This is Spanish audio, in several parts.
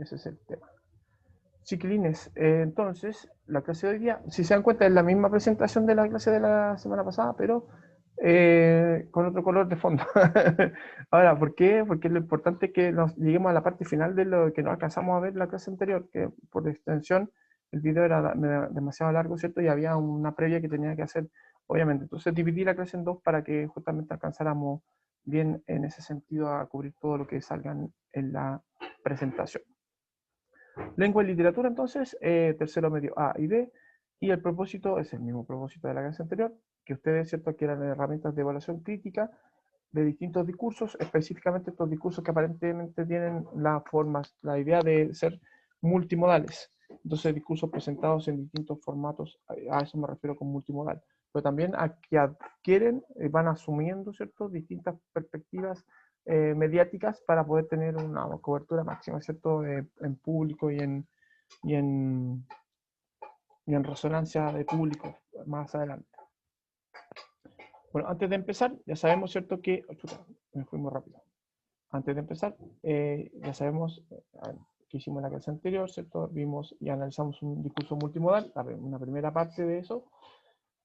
Ese es el tema. Chiquilines, entonces, la clase de hoy día, si se dan cuenta, es la misma presentación de la clase de la semana pasada, pero con otro color de fondo. Ahora, ¿por qué? Porque lo importante es que nos lleguemos a la parte final de lo que no alcanzamos a ver en la clase anterior, que por extensión el video era demasiado largo, ¿cierto? Y había una previa que tenía que hacer, obviamente. Entonces dividí la clase en dos para que justamente alcanzáramos bien en ese sentido a cubrir todo lo que salgan en la presentación. Lengua y literatura, entonces, tercero medio A y B, y el propósito es el mismo propósito de la clase anterior, que ustedes, ¿cierto?, adquieran herramientas de evaluación crítica de distintos discursos, específicamente estos discursos que aparentemente tienen la idea de ser multimodales. Entonces, discursos presentados en distintos formatos, a eso me refiero con multimodal, pero también a que adquieren, van asumiendo, ¿cierto?, distintas perspectivas mediáticas para poder tener una cobertura máxima, ¿cierto?, en público y en, y en resonancia de público más adelante. Bueno, antes de empezar, ya sabemos, ¿cierto?, que... Oh, chuta, me fui muy rápido. Antes de empezar, ya sabemos que hicimos en la clase anterior, ¿cierto? Vimos y analizamos un discurso multimodal, una primera parte de eso,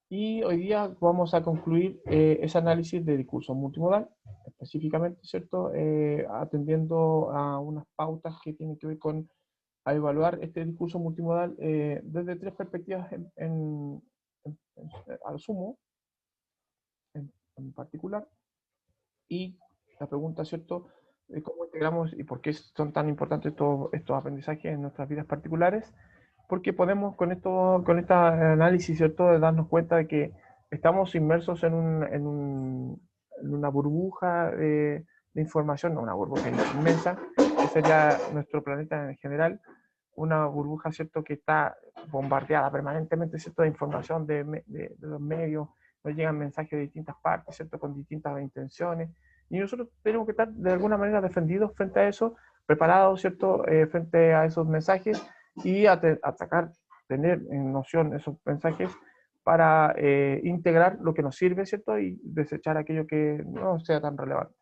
y hoy día vamos a concluir ese análisis de discurso multimodal, específicamente, ¿cierto? Atendiendo a unas pautas que tienen que ver con a evaluar este discurso multimodal desde tres perspectivas a lo sumo, en particular, y la pregunta, ¿cierto? ¿Cómo integramos y por qué son tan importantes estos aprendizajes en nuestras vidas particulares? Porque podemos con este análisis, ¿cierto?, de darnos cuenta de que estamos inmersos en una burbuja de información, no una burbuja inmensa, que sería nuestro planeta en general, una burbuja, ¿cierto?, que está bombardeada permanentemente, ¿cierto?, de información de los medios, nos llegan mensajes de distintas partes, ¿cierto?, con distintas intenciones, y nosotros tenemos que estar de alguna manera defendidos frente a eso, preparados, ¿cierto?, frente a esos mensajes y atacar, tener en noción esos mensajes para integrar lo que nos sirve, ¿cierto?, y desechar aquello que no sea tan relevante.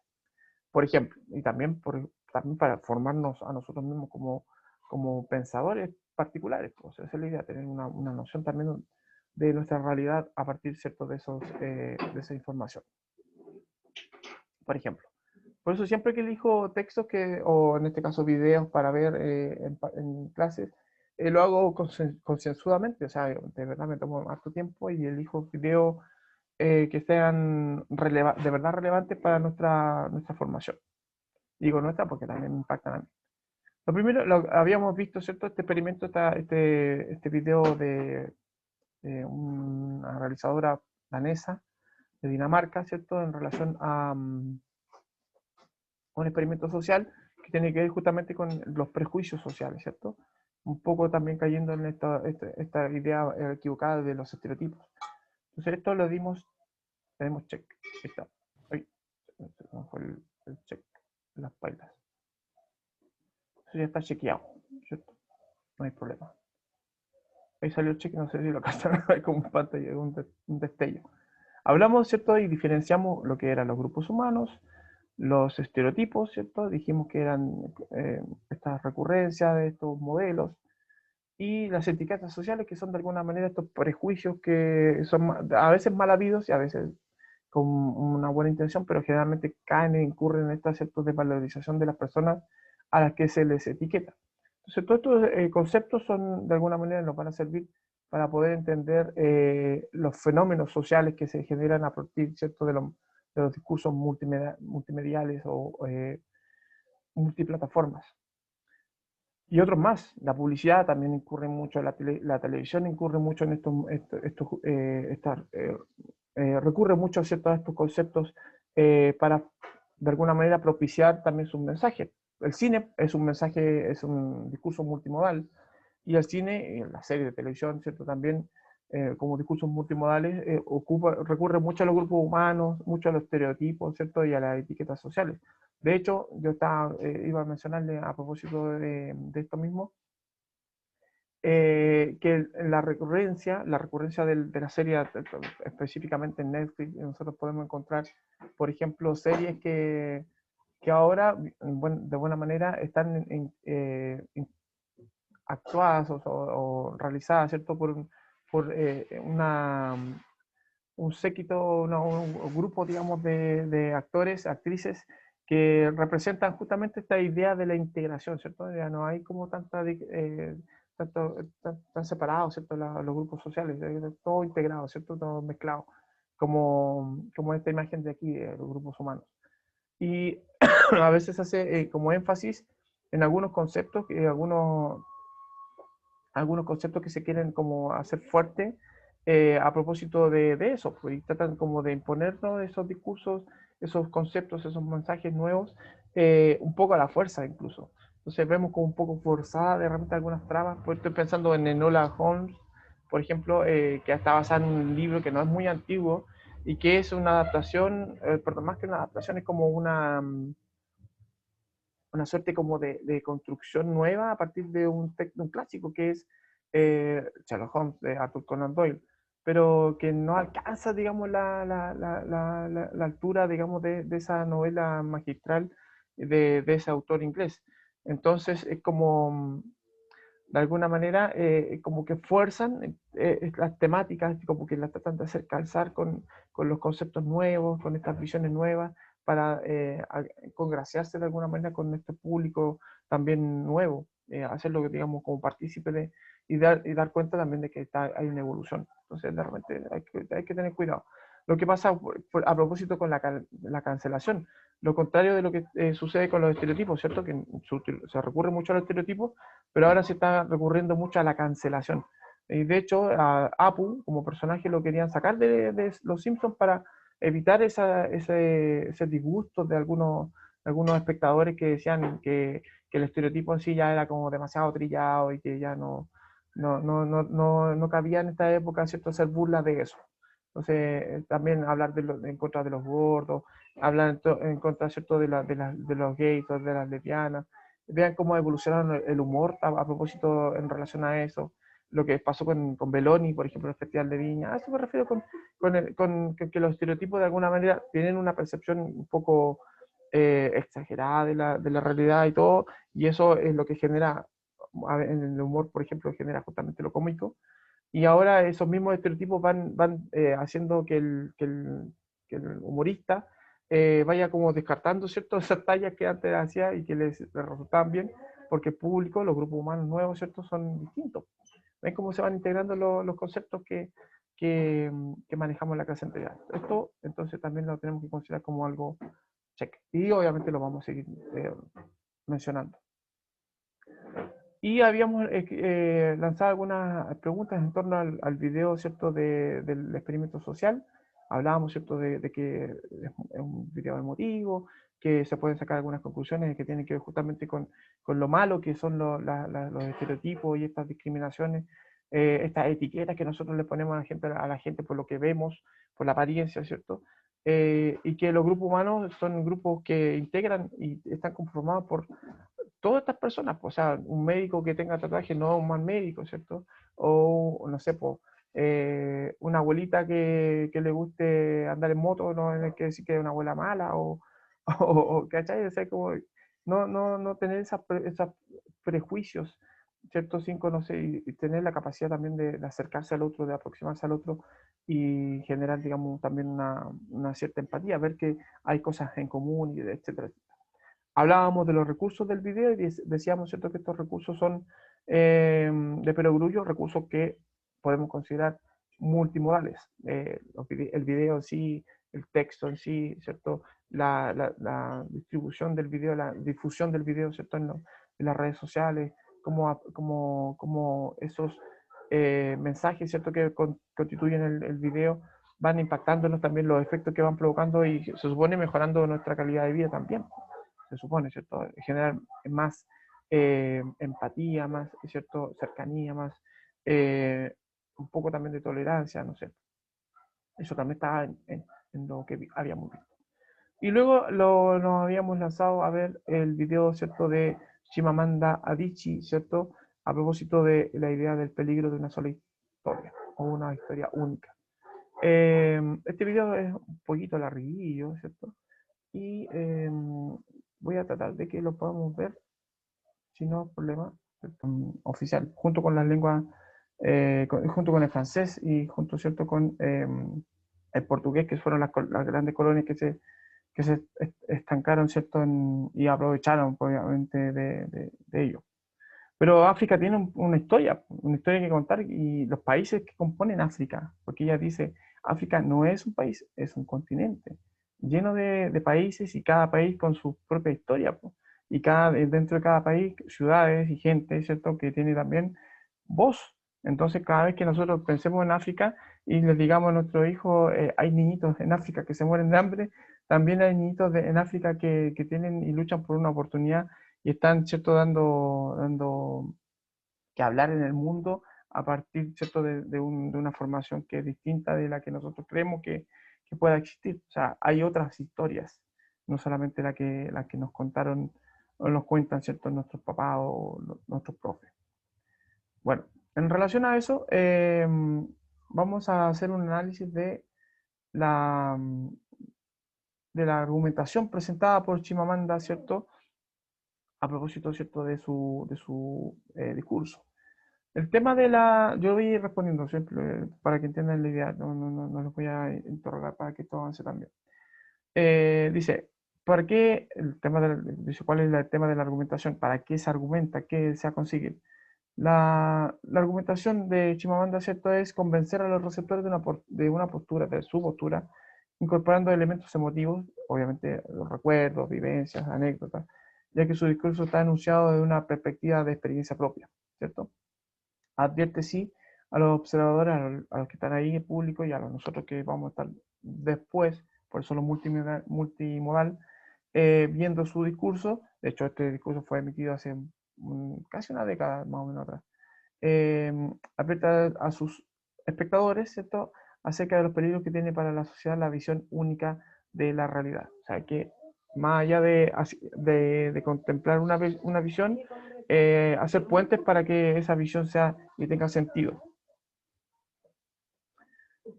Por ejemplo, y también, también para formarnos a nosotros mismos como pensadores particulares, pues esa es la idea, tener una noción también de nuestra realidad a partir, ¿cierto?, de esa información. Por ejemplo, por eso siempre que elijo textos o en este caso videos para ver en clases, lo hago concienzudamente, o sea, de verdad me tomo harto tiempo y elijo videos que sean de verdad relevantes para nuestra formación. Digo nuestra porque también me impactan a mí. Lo primero, habíamos visto, ¿cierto? Este experimento, este video de una realizadora danesa de Dinamarca, ¿cierto? En relación a un experimento social que tiene que ver justamente con los prejuicios sociales, ¿cierto? Un poco también cayendo en esta idea equivocada de los estereotipos. Entonces esto le dimos check. Ahí está. Ay, no fue el check, las pailas. Eso ya está chequeado, ¿cierto? No hay problema. Ahí salió el check, no sé si lo alcanzaron a ver como un pantalla, un destello. Hablamos, ¿cierto? Y diferenciamos lo que eran los grupos humanos, los estereotipos, ¿cierto? Dijimos que eran estas recurrencias de estos modelos y las etiquetas sociales, que son de alguna manera estos prejuicios que son a veces mal habidos y a veces con una buena intención, pero generalmente caen e incurren en esta cierta desvalorización de las personas a las que se les etiqueta. Entonces, todos estos conceptos son, de alguna manera, nos van a servir para poder entender los fenómenos sociales que se generan a partir, ¿cierto?, de los discursos multimediales o multiplataformas. Y otros más. La publicidad también incurre mucho, la televisión incurre mucho en recurre mucho, ¿cierto?, a estos conceptos para, de alguna manera, propiciar también sus mensajes. El cine es un mensaje, es un discurso multimodal, y el cine, la serie de televisión, ¿cierto?, también como discursos multimodales, recurre mucho a los grupos humanos, mucho a los estereotipos, ¿cierto?, y a las etiquetas sociales. De hecho, yo iba a mencionarle a propósito de esto mismo, que la recurrencia de la serie, específicamente en Netflix, nosotros podemos encontrar, por ejemplo, series que ahora, de buena manera, están actuadas o realizadas, ¿cierto? Por un séquito, un grupo, digamos, de actores, actrices que representan justamente esta idea de la integración, ¿cierto? Ya no hay como tan separados, ¿cierto? Los grupos sociales, todo integrado, ¿cierto? Todo mezclado, como esta imagen de aquí, de los grupos humanos. Y a veces hace como énfasis en algunos conceptos, algunos conceptos que se quieren como hacer fuerte a propósito de eso, pues, y tratan como de imponernos esos discursos, esos conceptos, esos mensajes nuevos, un poco a la fuerza incluso. Entonces vemos como un poco forzada de repente algunas tramas, pues estoy pensando en Enola Holmes, por ejemplo, que está basada en un libro que no es muy antiguo y que es una adaptación, perdón, más que una adaptación, es como una suerte como de construcción nueva a partir de un clásico que es Sherlock Holmes de Arthur Conan Doyle, pero que no alcanza, digamos, la altura, digamos, de esa novela magistral de ese autor inglés. Entonces es como, de alguna manera, como que fuerzan las temáticas, como que las tratan de hacer calzar con los conceptos nuevos, con estas visiones nuevas, para congraciarse de alguna manera con este público también nuevo, hacerlo, digamos, como partícipe y dar cuenta también de que hay una evolución. Entonces, de repente hay que tener cuidado. Lo que pasa a propósito con la cancelación, lo contrario de lo que sucede con los estereotipos, ¿cierto? Que se recurre mucho a los estereotipos, pero ahora se está recurriendo mucho a la cancelación. Y de hecho, a Apu como personaje lo querían sacar de Los Simpsons para evitar ese disgusto de algunos espectadores que decían que el estereotipo en sí ya era como demasiado trillado y que ya no cabía en esta época, ¿cierto?, hacer burlas de eso. Entonces, también hablar en contra de los gordos, hablar en contra, ¿cierto?, de los gays, de las lesbianas. Vean cómo evolucionaron el humor a propósito en relación a eso. Lo que pasó con Beloni, por ejemplo, en el Festival de Viña. A eso me refiero con que los estereotipos de alguna manera tienen una percepción un poco exagerada de la realidad y todo, y eso es lo que genera, en el humor, por ejemplo, genera justamente lo cómico, y ahora esos mismos estereotipos van haciendo que el humorista vaya como descartando, ¿cierto? Esas tallas que antes hacía y que les resultaban bien, porque el público, los grupos humanos nuevos, ¿cierto? Son distintos. ¿Ven cómo se van integrando los conceptos que manejamos en la clase anterior? Esto, entonces, también lo tenemos que considerar como algo check. Y obviamente lo vamos a seguir mencionando. Y habíamos lanzado algunas preguntas en torno al video, ¿cierto?, del experimento social. Hablábamos, ¿cierto?, de que es un video emotivo, que se pueden sacar algunas conclusiones que tienen que ver justamente con lo malo que son los estereotipos y estas discriminaciones, estas etiquetas que nosotros le ponemos a la gente por lo que vemos, por la apariencia, ¿cierto? Y que los grupos humanos son grupos que integran y están conformados por todas estas personas, pues, o sea, un médico que tenga tatuaje no es un mal médico, ¿cierto? O no sé, pues, una abuelita que le guste andar en moto, no hay que decir que es una abuela mala, ¿cachai? O sea, como no tener esos prejuicios, ¿cierto? Sin conocer y tener la capacidad también de acercarse al otro, de aproximarse al otro y generar, digamos, también una cierta empatía, ver que hay cosas en común, y etcétera. Hablábamos de los recursos del video y decíamos, ¿cierto?, que estos recursos son de perogrullo, recursos que podemos considerar multimodales. El video en sí, el texto en sí, ¿cierto? La distribución del video, la difusión del video, ¿cierto?, en las redes sociales, como esos mensajes, ¿cierto?, que constituyen el video van impactándonos también, los efectos que van provocando y se supone mejorando nuestra calidad de vida también, se supone, ¿cierto? Generar más empatía, más, ¿cierto?, cercanía, más un poco también de tolerancia, no sé. Eso también estaba en lo que habíamos visto. Y luego nos habíamos lanzado a ver el video, ¿cierto?, de Chimamanda Adichie, ¿cierto?, a propósito de la idea del peligro de una sola historia, o una historia única. Este video es un poquito larguillo, ¿cierto? Y voy a tratar de que lo podamos ver, si no hay problema. oficial, junto con las lenguas, junto con el francés y junto, ¿cierto?, con el portugués, que fueron las grandes colonias que se estancaron, ¿cierto?, y aprovecharon, obviamente, de ello. Pero África tiene una historia que contar, y los países que componen África, porque ella dice, África no es un país, es un continente, lleno de países, y cada país con su propia historia, po. Y dentro de cada país, ciudades y gente, ¿cierto?, que tiene también voz. Entonces, cada vez que nosotros pensemos en África y les digamos a nuestros hijos, hay niñitos en África que se mueren de hambre, también hay niñitos en África que tienen y luchan por una oportunidad, y están, ¿cierto?, dando que hablar en el mundo a partir, ¿cierto?, de una formación que es distinta de la que nosotros creemos que pueda existir. O sea, hay otras historias, no solamente la que nos contaron o nos cuentan, ¿cierto?, nuestros papás o nuestros profes. Bueno, en relación a eso, vamos a hacer un análisis la, de la argumentación presentada por Chimamanda, ¿cierto?, a propósito, ¿cierto?, de su discurso. El tema yo voy a ir respondiendo siempre, para que entiendan la idea, no los voy a interrogar para que esto avance también. Dice, ¿para qué dice, cuál es el tema de la argumentación? ¿Para qué se argumenta? ¿Qué se ha conseguido? La argumentación de Chimamanda, ¿cierto?, es convencer a los receptores de una postura, de su postura, incorporando elementos emotivos, obviamente los recuerdos, vivencias, anécdotas, ya que su discurso está enunciado desde una perspectiva de experiencia propia, ¿cierto? Advierte sí a los observadores, a los que están ahí en público, y a nosotros que vamos a estar después, por eso lo multimodal, viendo su discurso. De hecho, este discurso fue emitido hace casi una década más o menos atrás. Aprieta a sus espectadores, ¿cierto?, acerca de los peligros que tiene para la sociedad la visión única de la realidad. O sea, que más allá de contemplar una visión, hacer puentes para que esa visión sea y tenga sentido.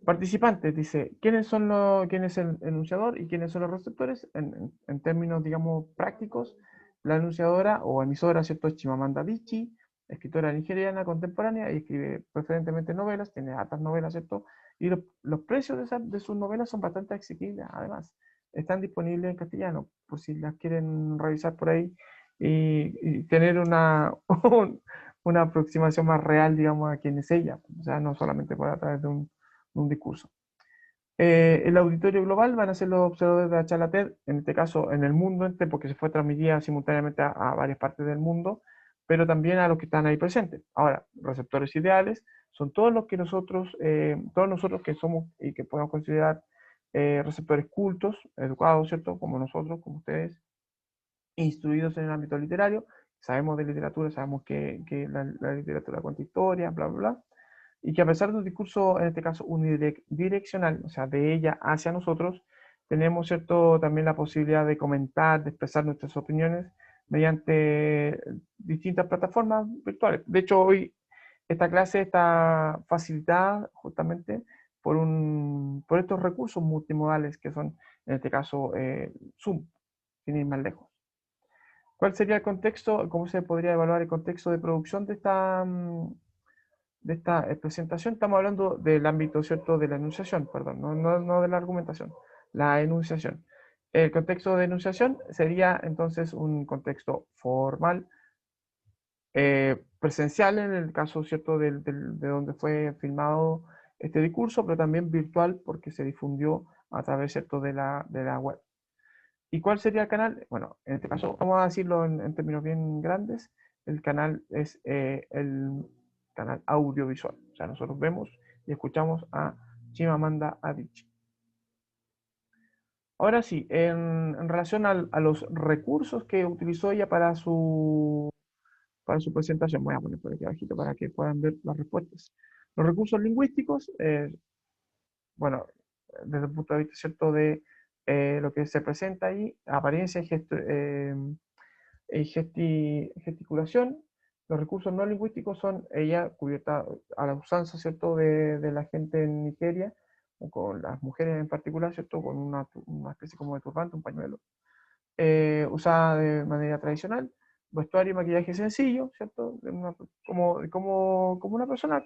Participantes, dice, ¿quién es el enunciador y quiénes son los receptores? En términos, digamos, prácticos, la enunciadora o emisora, ¿cierto?, es Chimamanda Adichie, escritora nigeriana contemporánea, y escribe preferentemente novelas, tiene hartas novelas, ¿cierto? Y los precios de sus novelas son bastante asequibles, además. Están disponibles en castellano, por si las quieren revisar por ahí y tener una aproximación más real, digamos, a quién es ella. O sea, no solamente por a través de un discurso. El auditorio global van a ser los observadores de la charla TED, en este caso en el mundo entero, porque se fue transmitida simultáneamente a varias partes del mundo, pero también a los que están ahí presentes. Ahora, receptores ideales son todos nosotros que somos y que podemos considerar receptores cultos, educados, ¿cierto?, como nosotros, como ustedes, instruidos en el ámbito literario, sabemos de literatura, sabemos que la literatura cuenta historia, bla, bla, bla, y que a pesar de un discurso, en este caso, unidireccional, o sea, de ella hacia nosotros, tenemos, ¿cierto?, también la posibilidad de comentar, de expresar nuestras opiniones mediante distintas plataformas virtuales. De hecho, hoy esta clase está facilitada justamente por estos recursos multimodales que son, en este caso, Zoom, sin ir más lejos. ¿Cuál sería el contexto? ¿Cómo se podría evaluar el contexto de producción de esta presentación? Estamos hablando del ámbito, ¿cierto?, de la enunciación, perdón, no de la argumentación, la enunciación. El contexto de enunciación sería entonces un contexto formal, presencial en el caso, ¿cierto?, de donde fue filmado este discurso, pero también virtual porque se difundió a través, ¿cierto?, de la web. ¿Y cuál sería el canal? Bueno, en este caso, vamos a decirlo en términos bien grandes, el canal es el canal audiovisual. O sea, nosotros vemos y escuchamos a Chimamanda Adichie. Ahora sí, en relación a los recursos que utilizó ella para su presentación, voy a poner por aquí abajito para que puedan ver las respuestas. Los recursos lingüísticos, bueno, desde el punto de vista, ¿cierto?, de lo que se presenta ahí, apariencia y gesticulación. Los recursos no lingüísticos son ella cubierta a la usanza, ¿cierto?, de la gente en Nigeria, o con las mujeres en particular, ¿cierto?, con una especie como de turbante, un pañuelo, usada de manera tradicional. vestuario y maquillaje sencillo, ¿cierto? Como una persona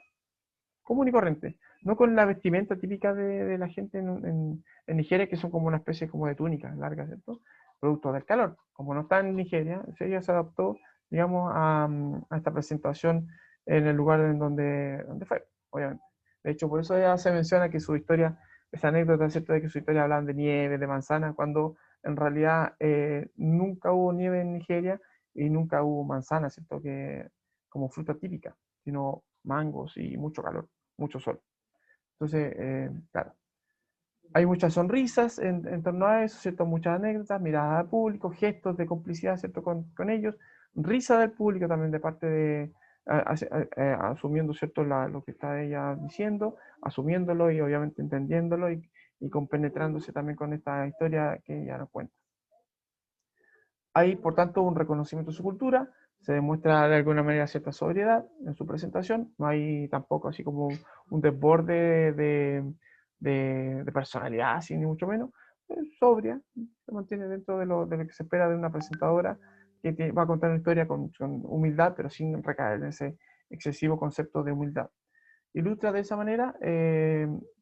común y corriente, no con la vestimenta típica de la gente en Nigeria, que son como una especie como de túnicas largas, ¿cierto? Producto del calor. Como no está en Nigeria, ella se adaptó, digamos, a esta presentación en el lugar en donde fue, obviamente. De hecho, por eso ella se menciona que su historia, esa anécdota, ¿cierto? De que su historia hablan de nieve, de manzana, cuando en realidad nunca hubo nieve en Nigeria y nunca hubo manzana, ¿cierto? Que, como fruta típica, sino mangos y mucho calor, mucho sol. Entonces, claro, hay muchas sonrisas en torno a eso, ¿cierto? Muchas anécdotas, miradas al público, gestos de complicidad, ¿cierto? Con ellos, risa del público también de parte de, asumiendo, ¿cierto? Lo que está ella diciendo, asumiéndolo y obviamente entendiéndolo y compenetrándose también con esta historia que ella nos cuenta. Hay, por tanto, un reconocimiento de su cultura, se demuestra de alguna manera cierta sobriedad en su presentación, no hay tampoco así como un desborde de personalidad, así, ni mucho menos, es sobria, se mantiene dentro de lo que se espera de una presentadora que va a contar una historia con humildad, pero sin recaer en ese excesivo concepto de humildad. Ilustra de esa manera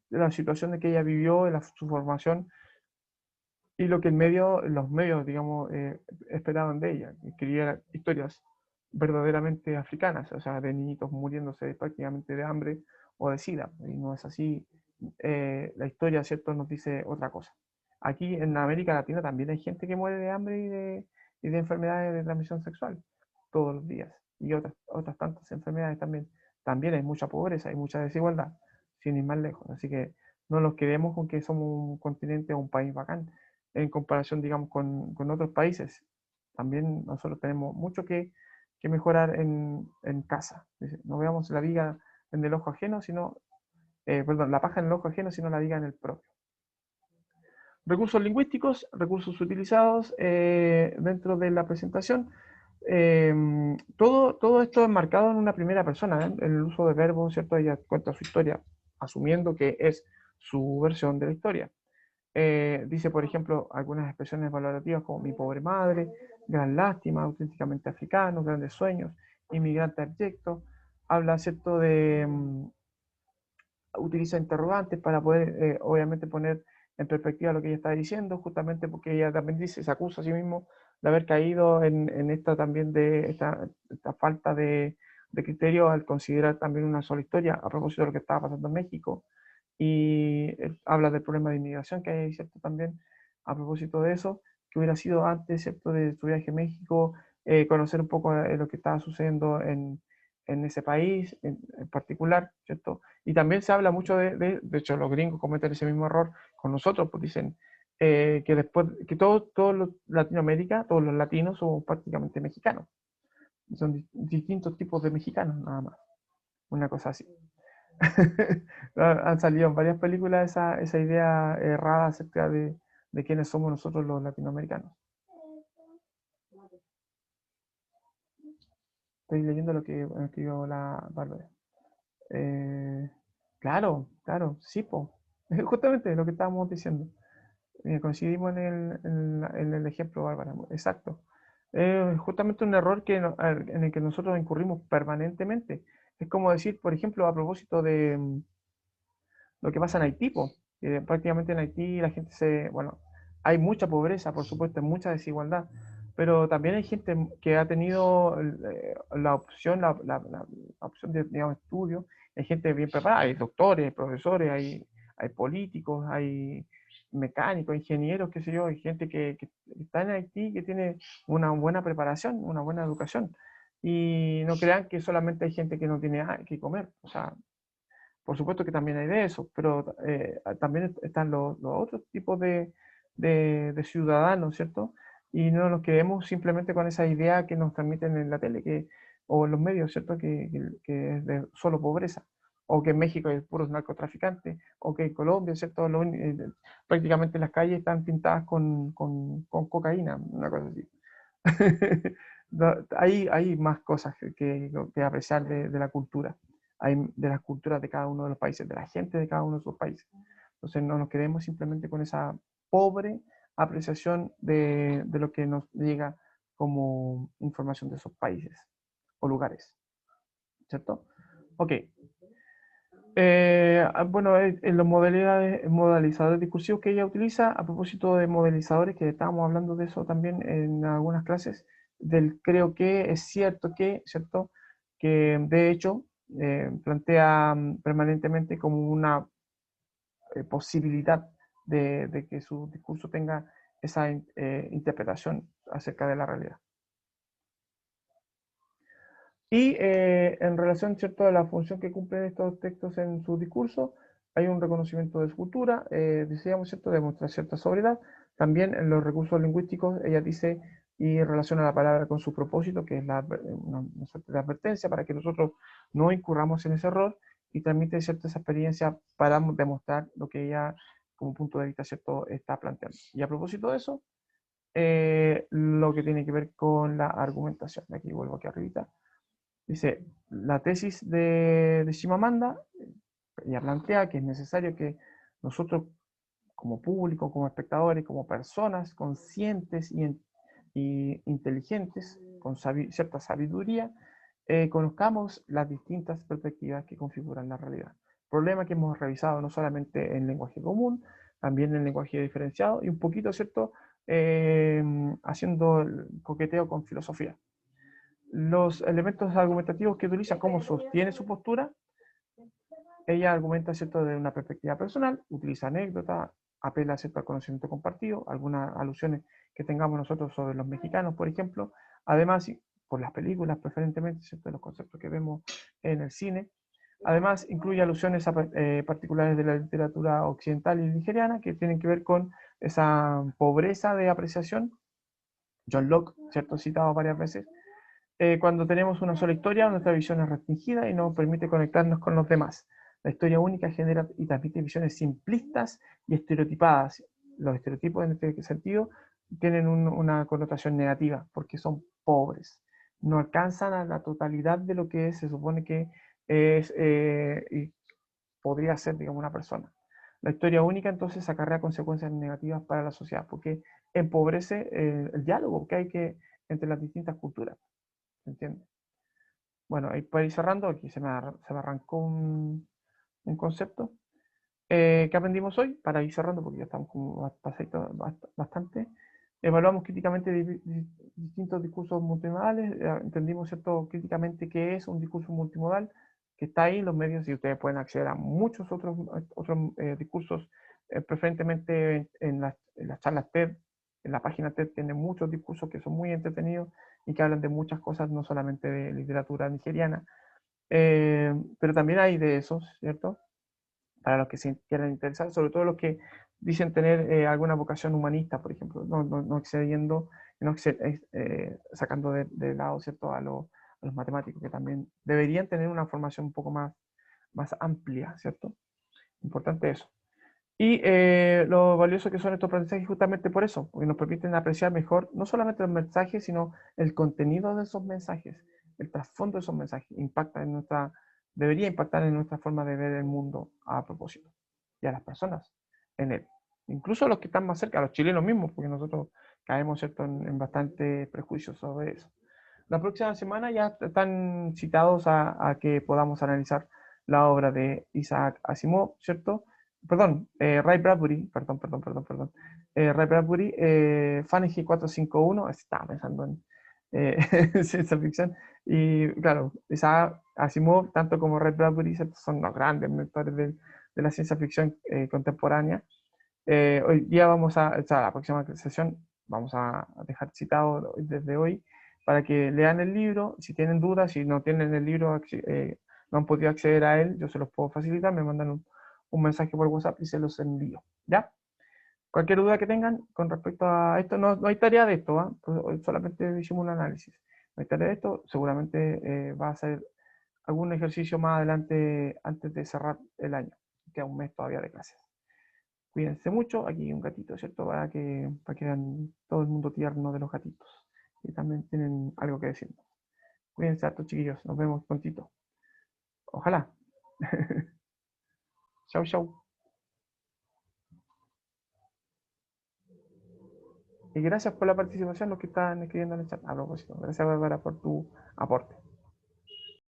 la situación de que ella vivió, su formación y lo que los medios, digamos, esperaban de ella, que escribiera historias verdaderamente africanas, o sea, de niñitos muriéndose prácticamente de hambre o de sida, y no es así. La historia, ¿cierto?, nos dice otra cosa. Aquí en América Latina también hay gente que muere de hambre y de enfermedades de transmisión sexual todos los días, y otras tantas enfermedades también. También hay mucha pobreza, hay mucha desigualdad, sin ir más lejos. Así que no nos quedemos con que somos un continente o un país bacán en comparación, digamos, con otros países. También nosotros tenemos mucho que mejorar en casa. No veamos la viga en el ojo ajeno, sino, perdón, la paja en el ojo ajeno, sino la viga en el propio. Recursos lingüísticos, recursos utilizados dentro de la presentación. Todo esto es marcado en una primera persona, en el uso de verbos, ¿cierto? Ella cuenta su historia, asumiendo que es su versión de la historia. Dice, por ejemplo, algunas expresiones valorativas como mi pobre madre, gran lástima, auténticamente africano, grandes sueños, inmigrante abyecto. Habla, ¿cierto?, utiliza interrogantes para poder, obviamente, poner en perspectiva lo que ella está diciendo, justamente porque ella también dice, se acusa a sí mismo de haber caído en esta también de esta falta de criterio al considerar también una sola historia a propósito de lo que estaba pasando en México. Y habla del problema de inmigración que hay, ¿cierto? También a propósito de eso, que hubiera sido antes, ¿cierto?, de su viaje a México, conocer un poco lo que estaba sucediendo en ese país en particular, ¿cierto? Y también se habla mucho de hecho los gringos cometen ese mismo error con nosotros, pues dicen que después, que todos los Latinoamérica, todos los latinos somos prácticamente mexicanos. Son distintos tipos de mexicanos, nada más. Una cosa así. Han salido en varias películas esa idea errada acerca de quiénes somos nosotros los latinoamericanos. Estoy leyendo lo que escribió la Bárbara. Eh, claro, sí, po. Justamente lo que estábamos diciendo. Coincidimos en el ejemplo, Bárbara. Exacto. Justamente un error en el que nosotros incurrimos permanentemente. Es como decir, por ejemplo, a propósito de lo que pasa en Haití, po, que prácticamente en Haití la gente bueno, hay mucha pobreza, por supuesto, mucha desigualdad, pero también hay gente que ha tenido la opción, la opción de, digamos, estudio, hay gente bien preparada, hay doctores, hay profesores, hay políticos, hay mecánicos, ingenieros, qué sé yo, hay gente que está en Haití que tiene una buena preparación, una buena educación. Y no crean que solamente hay gente que no tiene que comer. O sea, por supuesto que también hay de eso, pero también están los otros tipos de ciudadanos, ¿cierto? Y no nos quedemos simplemente con esa idea que nos transmiten en la tele o en los medios, ¿cierto? Que es de solo pobreza, o que en México hay puros narcotraficantes, o que en Colombia, ¿cierto? Prácticamente las calles están pintadas con cocaína, una cosa así. Hay más cosas que apreciar de la cultura, hay de las culturas de cada uno de los países, de la gente de cada uno de esos países. Entonces no nos quedemos simplemente con esa pobre apreciación de lo que nos llega como información de esos países o lugares, ¿cierto? Ok. Bueno, en los modalizadores discursivos que ella utiliza, a propósito de modelizadores, que estábamos hablando de eso también en algunas clases, del creo que, es cierto que, ¿cierto? Que de hecho plantea permanentemente como una posibilidad de que su discurso tenga esa interpretación acerca de la realidad. Y en relación, ¿cierto?, a la función que cumplen estos textos en su discurso, hay un reconocimiento de su cultura, decíamos, ¿cierto?, demostrar cierta sobriedad. También en los recursos lingüísticos, ella dice y relaciona la palabra con su propósito, que es una suerte de advertencia para que nosotros no incurramos en ese error, y transmite cierta esa experiencia para demostrar lo que ella, como punto de vista, ¿cierto?, está planteando. Y a propósito de eso, lo que tiene que ver con la argumentación. Aquí vuelvo aquí arribita. Dice, la tesis de Shimamanda ya plantea que es necesario que nosotros como público, como espectadores, como personas conscientes y inteligentes, con cierta sabiduría, conozcamos las distintas perspectivas que configuran la realidad. Problema que hemos revisado no solamente en lenguaje común, también en lenguaje diferenciado y un poquito, ¿cierto?, haciendo el coqueteo con filosofía. Los elementos argumentativos que utiliza, cómo sostiene su postura, ella argumenta, ¿cierto?, de una perspectiva personal, utiliza anécdotas, apela, ¿cierto?, al conocimiento compartido, algunas alusiones que tengamos nosotros sobre los mexicanos, por ejemplo, además, por las películas preferentemente, ¿cierto?, los conceptos que vemos en el cine. Además, incluye alusiones particulares de la literatura occidental y nigeriana que tienen que ver con esa pobreza de apreciación. John Locke, ¿cierto?, citado varias veces, cuando tenemos una sola historia, nuestra visión es restringida y no permite conectarnos con los demás. La historia única genera y transmite visiones simplistas y estereotipadas. Los estereotipos en este sentido tienen una connotación negativa porque son pobres. No alcanzan a la totalidad de lo que se supone que es y podría ser, digamos, una persona. La historia única entonces acarrea consecuencias negativas para la sociedad porque empobrece el diálogo que hay entre las distintas culturas. ¿Se entiende? Bueno, ahí para ir cerrando, aquí se me arrancó un concepto. ¿Qué aprendimos hoy? Para ir cerrando, porque ya estamos como bastante. Evaluamos críticamente distintos discursos multimodales. Entendimos, ¿cierto?, críticamente qué es un discurso multimodal, que está ahí en los medios y ustedes pueden acceder a muchos otros discursos, preferentemente en las charlas TED. En la página TED tiene muchos discursos que son muy entretenidos y que hablan de muchas cosas, no solamente de literatura nigeriana, pero también hay de esos, ¿cierto?, para los que se quieran interesar, sobre todo los que dicen tener alguna vocación humanista, por ejemplo, no excediendo, sacando de lado, ¿cierto?, a los matemáticos, que también deberían tener una formación un poco más amplia, ¿cierto? Importante eso. Y lo valioso que son estos aprendizajes justamente por eso, porque nos permiten apreciar mejor no solamente los mensajes, sino el contenido de esos mensajes, el trasfondo de esos mensajes, debería impactar en nuestra forma de ver el mundo a propósito, y a las personas en él. Incluso los que están más cerca, los chilenos mismos, porque nosotros caemos, ¿cierto?, en bastante prejuicios sobre eso. La próxima semana ya están citados a que podamos analizar la obra de Isaac Asimov, ¿cierto? Perdón, Ray Bradbury, perdón. Ray Bradbury, Fahrenheit 451, estaba pensando en ciencia ficción, y claro, Isaac Asimov, tanto como Ray Bradbury, ¿cierto?, son los grandes mentores de la ciencia ficción contemporánea. Hoy día o sea, la próxima sesión vamos a dejar citado desde hoy para que lean el libro. Si tienen dudas, si no tienen el libro, no han podido acceder a él, yo se los puedo facilitar, me mandan un mensaje por WhatsApp y se los envío, ¿ya? Cualquier duda que tengan con respecto a esto, no hay tarea de esto, ¿eh? Pues solamente hicimos un análisis. No hay tarea de esto, seguramente va a ser algún ejercicio más adelante antes de cerrar el año, queda un mes todavía de clases. Cuídense mucho, aquí un gatito, ¿cierto? Para que vean todo el mundo tierno de los gatitos, que también tienen algo que decir. Cuídense harto, chiquillos, nos vemos prontito. Ojalá. Chau, chau. Y gracias por la participación, los que estaban escribiendo en el chat. A propósito, gracias Bárbara por tu aporte.